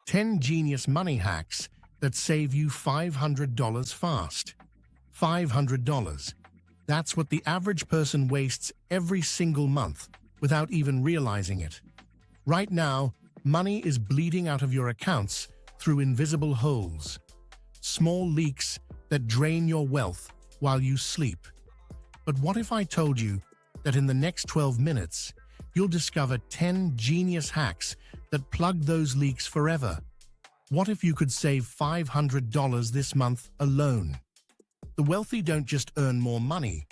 10 genius money hacks that save you $500 fast. $500. That's what the average person wastes every single month without even realizing it. Right now, money is bleeding out of your accounts through invisible holes. Small leaks that drain your wealth while you sleep. But what if I told you that in the next 12 minutes, you'll discover 10 genius hacks that plug those leaks forever? What if you could save $500 this month alone? The wealthy don't just earn more money,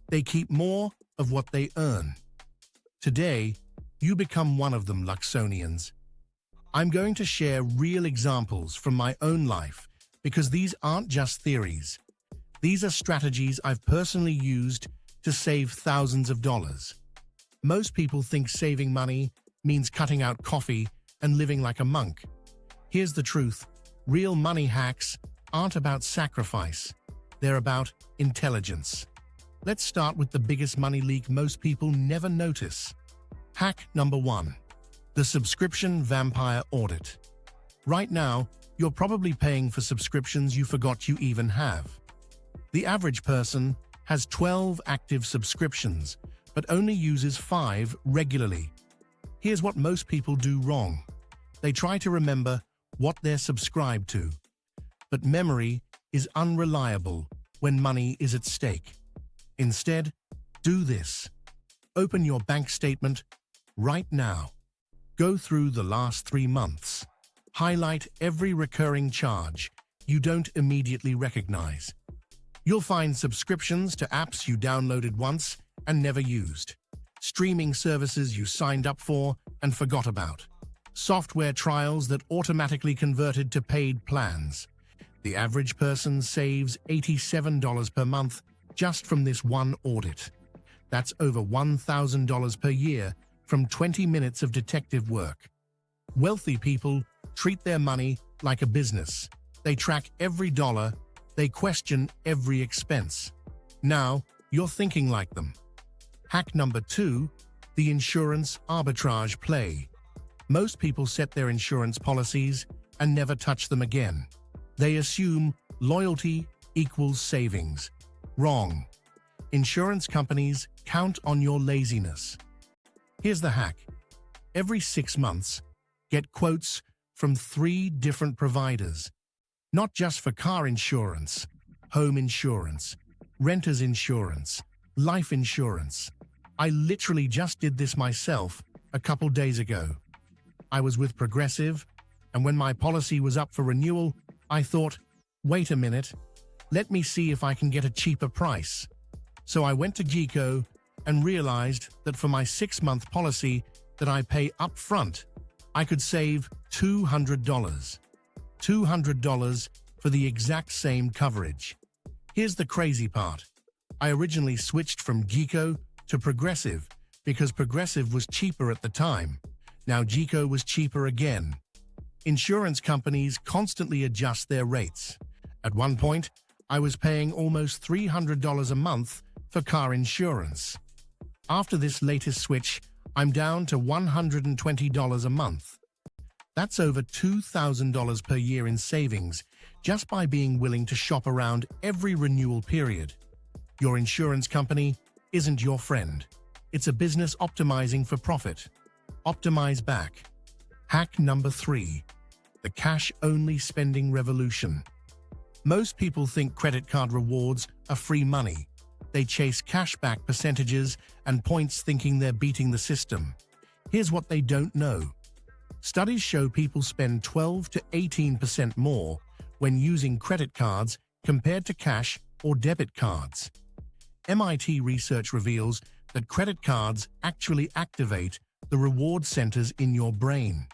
they keep more of what they earn. Today, you become one of them, Luxonians. I'm going to share real examples from my own life because these aren't just theories. These are strategies I've personally used to save thousands of dollars. Most people think saving money means cutting out coffee and living like a monk. Here's the truth. Real money hacks aren't about sacrifice. They're about intelligence. Let's start with the biggest money leak most people never notice. Hack number 1. The subscription vampire audit. Right now, you're probably paying for subscriptions you forgot you even have. The average person has 12 active subscriptions, but only uses 5 regularly. Here's what most people do wrong. They try to remember what they're subscribed to. But memory is unreliable when money is at stake. Instead, do this. Open your bank statement right now. Go through the last 3 months. Highlight every recurring charge you don't immediately recognize. You'll find subscriptions to apps you downloaded once and never used, streaming services you signed up for and forgot about, software trials that automatically converted to paid plans. The average person saves $87 per month just from this one audit. That's over $1,000 per year from 20 minutes of detective work. Wealthy people treat their money like a business. They track every dollar, they question every expense. Now, you're thinking like them. Hack number 2, the insurance arbitrage play. Most people set their insurance policies and never touch them again. They assume loyalty equals savings. Wrong. Insurance companies count on your laziness. Here's the hack. Every 6 months, get quotes from 3 different providers. Not just for car insurance, home insurance, renter's insurance, life insurance. I literally just did this myself a couple days ago. I was with Progressive, and when my policy was up for renewal, I thought, wait a minute, let me see if I can get a cheaper price. So I went to Geico and realized that for my 6-month policy that I pay up front, I could save $200. $200 for the exact same coverage. Here's the crazy part. I originally switched from Geico to Progressive because Progressive was cheaper at the time. Now Geico was cheaper again. Insurance companies constantly adjust their rates. At one point, I was paying almost $300 a month for car insurance. After this latest switch, I'm down to $120 a month. That's over $2,000 per year in savings just by being willing to shop around every renewal period. Your insurance company isn't your friend. It's a business optimizing for profit. Optimize back. Hack number 3. The cash-only spending revolution. Most people think credit card rewards are free money. They chase cashback percentages and points thinking they're beating the system. Here's what they don't know. Studies show people spend 12 to 18% more when using credit cards compared to cash or debit cards. MIT research reveals that credit cards actually activate the reward centers in your brain.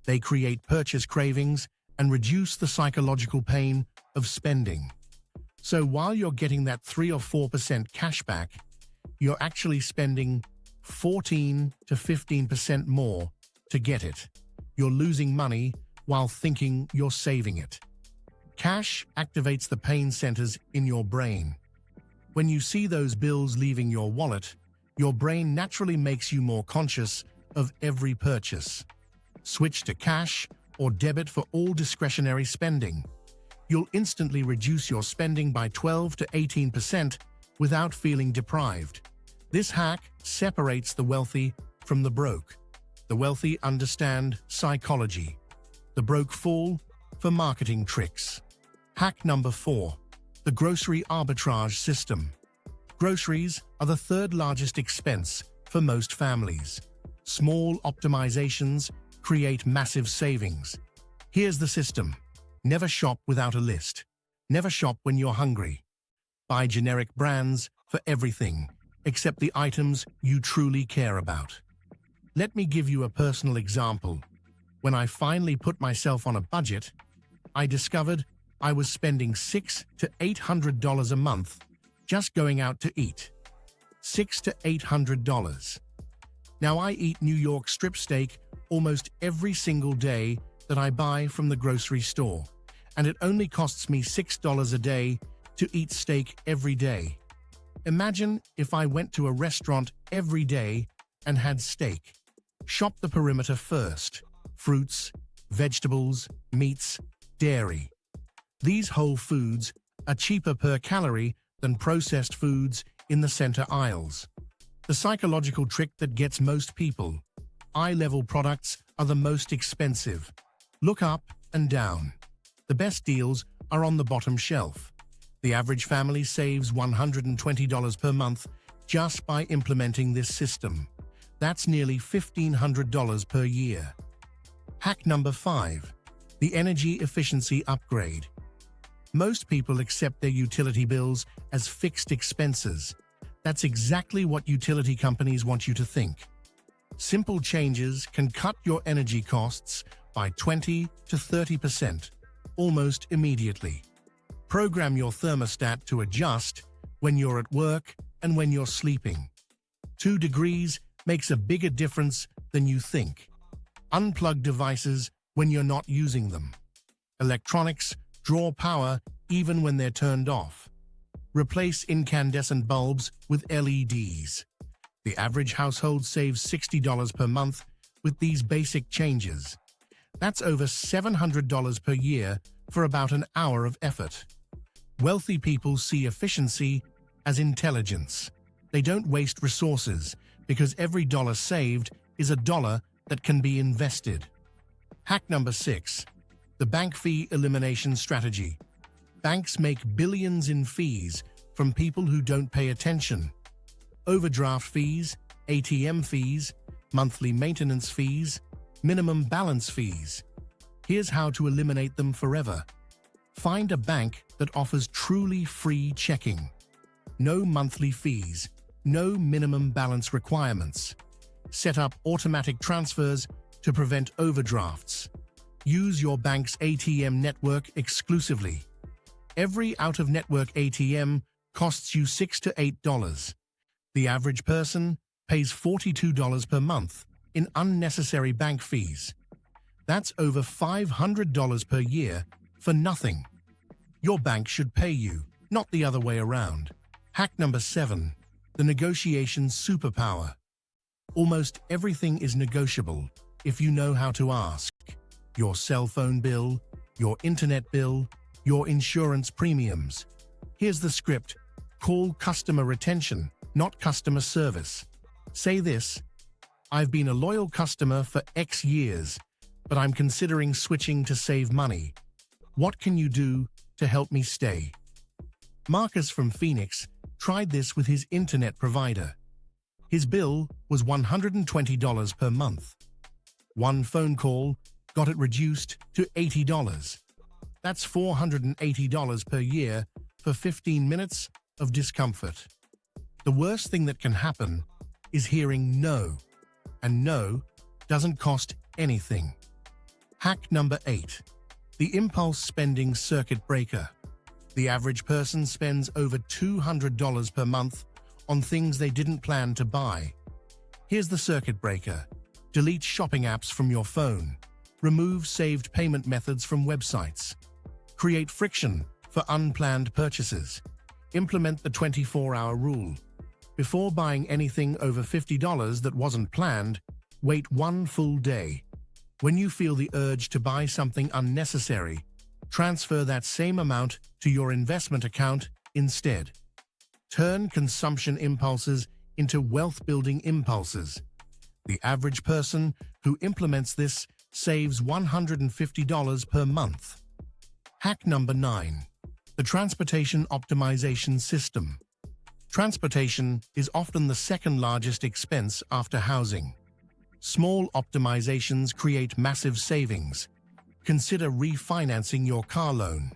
They create purchase cravings and reduce the psychological pain of spending. So while you're getting that 3 or 4% cash back, you're actually spending 14 to 15% more to get it. You're losing money while thinking you're saving it. Cash activates the pain centers in your brain. When you see those bills leaving your wallet, your brain naturally makes you more conscious of every purchase. Switch to cash or debit for all discretionary spending. You'll instantly reduce your spending by 12 to 18% without feeling deprived. This hack separates the wealthy from the broke. The wealthy understand psychology. The broke fall for marketing tricks. Hack number 4. The grocery arbitrage system. Groceries are the third largest expense for most families. Small optimizations create massive savings. Here's the system. Never shop without a list. Never shop when you're hungry. Buy generic brands for everything, except the items you truly care about. Let me give you a personal example. When I finally put myself on a budget, I discovered I was spending $600 to $800 a month just going out to eat. $600 to $800. Now I eat New York strip steak almost every single day that I buy from the grocery store, and it only costs me $6 a day to eat steak every day. Imagine if I went to a restaurant every day and had steak. Shop the perimeter first. Fruits, vegetables, meats, dairy. These whole foods are cheaper per calorie than processed foods in the center aisles. The psychological trick that gets most people. Eye-level products are the most expensive. Look up and down. The best deals are on the bottom shelf. The average family saves $120 per month just by implementing this system. That's nearly $1,500 per year. Hack number 5. The energy efficiency upgrade. Most people accept their utility bills as fixed expenses. That's exactly what utility companies want you to think. Simple changes can cut your energy costs by 20 to 30%, almost immediately. Program your thermostat to adjust when you're at work and when you're sleeping. 2 degrees makes a bigger difference than you think. Unplug devices when you're not using them. Electronics draw power even when they're turned off. Replace incandescent bulbs with LEDs. The average household saves $60 per month with these basic changes. That's over $700 per year for about an hour of effort. Wealthy people see efficiency as intelligence. They don't waste resources because every dollar saved is a dollar that can be invested. Hack number 6. The bank fee elimination strategy. Banks make billions in fees from people who don't pay attention. Overdraft fees, ATM fees, monthly maintenance fees, minimum balance fees. Here's how to eliminate them forever. Find a bank that offers truly free checking. No monthly fees, no minimum balance requirements. Set up automatic transfers to prevent overdrafts. Use your bank's ATM network exclusively. Every out-of-network ATM costs you $6 to $8. The average person pays $42 per month in unnecessary bank fees. That's over $500 per year for nothing. Your bank should pay you, not the other way around. Hack number 7. The negotiation superpower. Almost everything is negotiable if you know how to ask. Your cell phone bill, your internet bill, your insurance premiums. Here's the script. Call customer retention, not customer service. Say this: I've been a loyal customer for X years, but I'm considering switching to save money. What can you do to help me stay? Marcus from Phoenix tried this with his internet provider. His bill was $120 per month. One phone call got it reduced to $80. That's $480 per year for 15 minutes of discomfort. The worst thing that can happen is hearing no, and no doesn't cost anything. Hack number 8. The impulse spending circuit breaker. The average person spends over $200 per month on things they didn't plan to buy. Here's the circuit breaker. Delete shopping apps from your phone. Remove saved payment methods from websites. Create friction for unplanned purchases. Implement the 24-hour rule. Before buying anything over $50 that wasn't planned, wait one full day. When you feel the urge to buy something unnecessary, transfer that same amount to your investment account instead. Turn consumption impulses into wealth-building impulses. The average person who implements this saves $150 per month. Hack number 9. The Transportation Optimization System. Transportation is often the second largest expense after housing. Small optimizations create massive savings. Consider refinancing your car loan.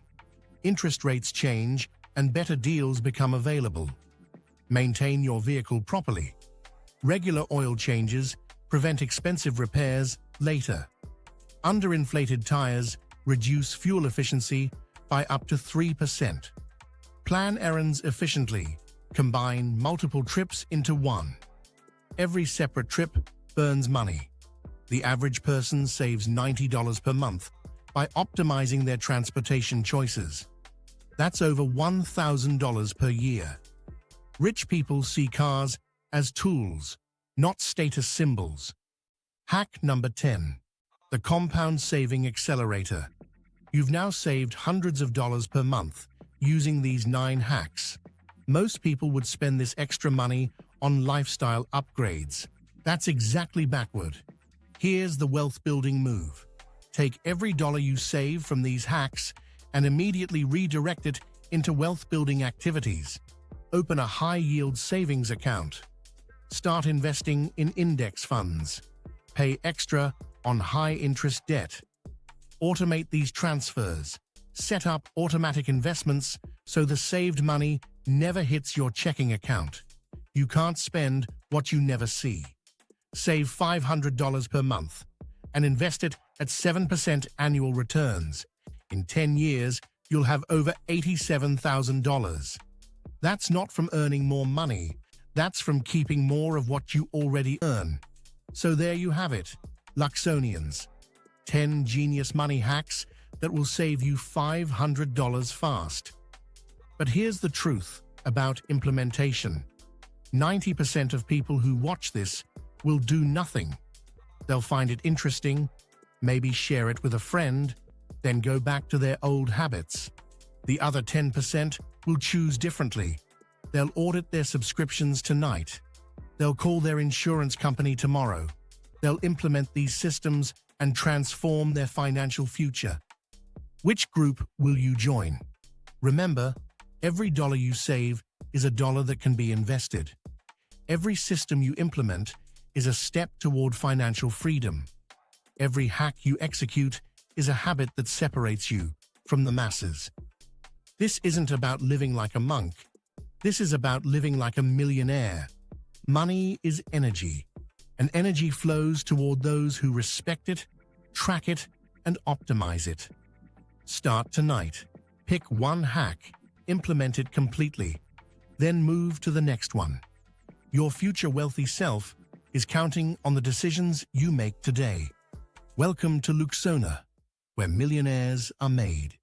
Interest rates change and better deals become available. Maintain your vehicle properly. Regular oil changes prevent expensive repairs later. Underinflated tires reduce fuel efficiency by up to 3%. Plan errands efficiently. Combine multiple trips into one. Every separate trip burns money. The average person saves $90 per month by optimizing their transportation choices. That's over $1,000 per year. Rich people see cars as tools, not status symbols. Hack number 10. The Compound Saving Accelerator. You've now saved hundreds of dollars per month using these 9 hacks. Most people would spend this extra money on lifestyle upgrades. That's exactly backward. Here's the wealth-building move. Take every dollar you save from these hacks and immediately redirect it into wealth-building activities. Open a high-yield savings account. Start investing in index funds. Pay extra on high-interest debt. Automate these transfers. Set up automatic investments so the saved money never hits your checking account. You can't spend what you never see. Save $500 per month and invest it at 7% annual returns. In 10 years, you'll have over $87,000. That's not from earning more money. That's from keeping more of what you already earn. So there you have it, Luxonians. 10 genius money hacks that will save you $500 fast. But here's the truth about implementation. 90% of people who watch this will do nothing. They'll find it interesting, maybe share it with a friend, then go back to their old habits. The other 10% will choose differently. They'll audit their subscriptions tonight. They'll call their insurance company tomorrow. They'll implement these systems and transform their financial future. Which group will you join? Remember, every dollar you save is a dollar that can be invested. Every system you implement is a step toward financial freedom. Every hack you execute is a habit that separates you from the masses. This isn't about living like a monk. This is about living like a millionaire. Money is energy, and energy flows toward those who respect it, track it, and optimize it. Start tonight. Pick one hack, implement it completely, then move to the next one. Your future wealthy self is counting on the decisions you make today. Welcome to Luxona, where millionaires are made.